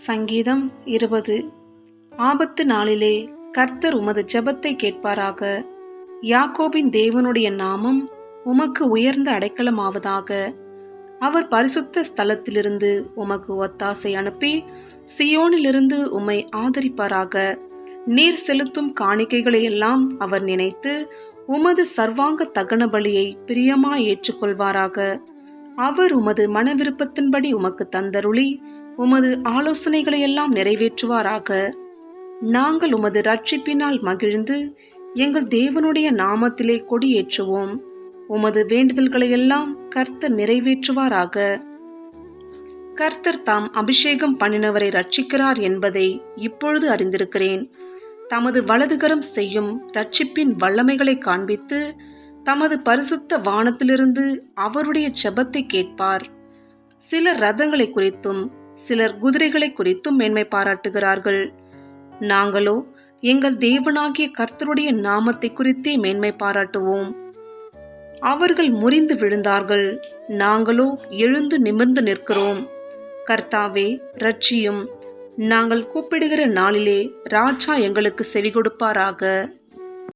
சங்கீதம் 20. ஆபத்து நாளிலே கர்த்தர் உமது ஜெபத்தை கேட்பாராக. யாக்கோபின் தேவனுடைய நாமம் உமக்கு உயர்ந்த அடைக்கலமாவதாக. அவர் பரிசுத்த ஸ்தலத்திலிருந்து உமக்கு ஒத்தாசை அனுப்பி சியோனிலிருந்து உம்மை ஆதரிப்பாராக. நீர் செலுத்தும் காணிக்கைகளை எல்லாம் அவர் நினைத்து உமது சர்வாங்க தகன பலியை பிரியமாய் ஏற்றுக்கொள்வாராக. அவர் உமது மன விருப்பத்தின்படி உமக்கு தந்தருளி உமது ஆலோசனைகளையெல்லாம் நிறைவேற்றுவாராக. நாங்கள் உமது இரட்சிப்பினால் மகிழ்ந்து எங்கள் தேவனுடைய நாமத்திலே கொடியேற்றுவோம். உமது வேண்டுதல்களையெல்லாம் கர்த்தர் நிறைவேற்றுவாராக. கர்த்தர் தாம் அபிஷேகம் பண்ணினவரை இரட்சிக்கிறார் என்பதை இப்பொழுது அறிந்திருக்கிறேன். தமது வலதுகரம் செய்யும் இரட்சிப்பின் வல்லமைகளை காண்பித்து தமது பரிசுத்த வானத்திலிருந்து அவருடைய ஜெபத்தை கேட்பார். சிலர் ரதங்களை குறித்தும் சிலர் குதிரைகளை குறித்தும் மேன்மை பாராட்டுகிறார்கள். நாங்களோ எங்கள் தேவனாகிய கர்த்தருடைய நாமத்தை குறித்தே மேன்மை பாராட்டுவோம். அவர்கள் முறிந்து விழுந்தார்கள், நாங்களோ எழுந்து நிமிர்ந்து நிற்கிறோம். கர்த்தாவே, இரட்சியும். நாங்கள் கூப்பிடுகிற நாளிலே ராஜா எங்களுக்கு செவி கொடுப்பாராக.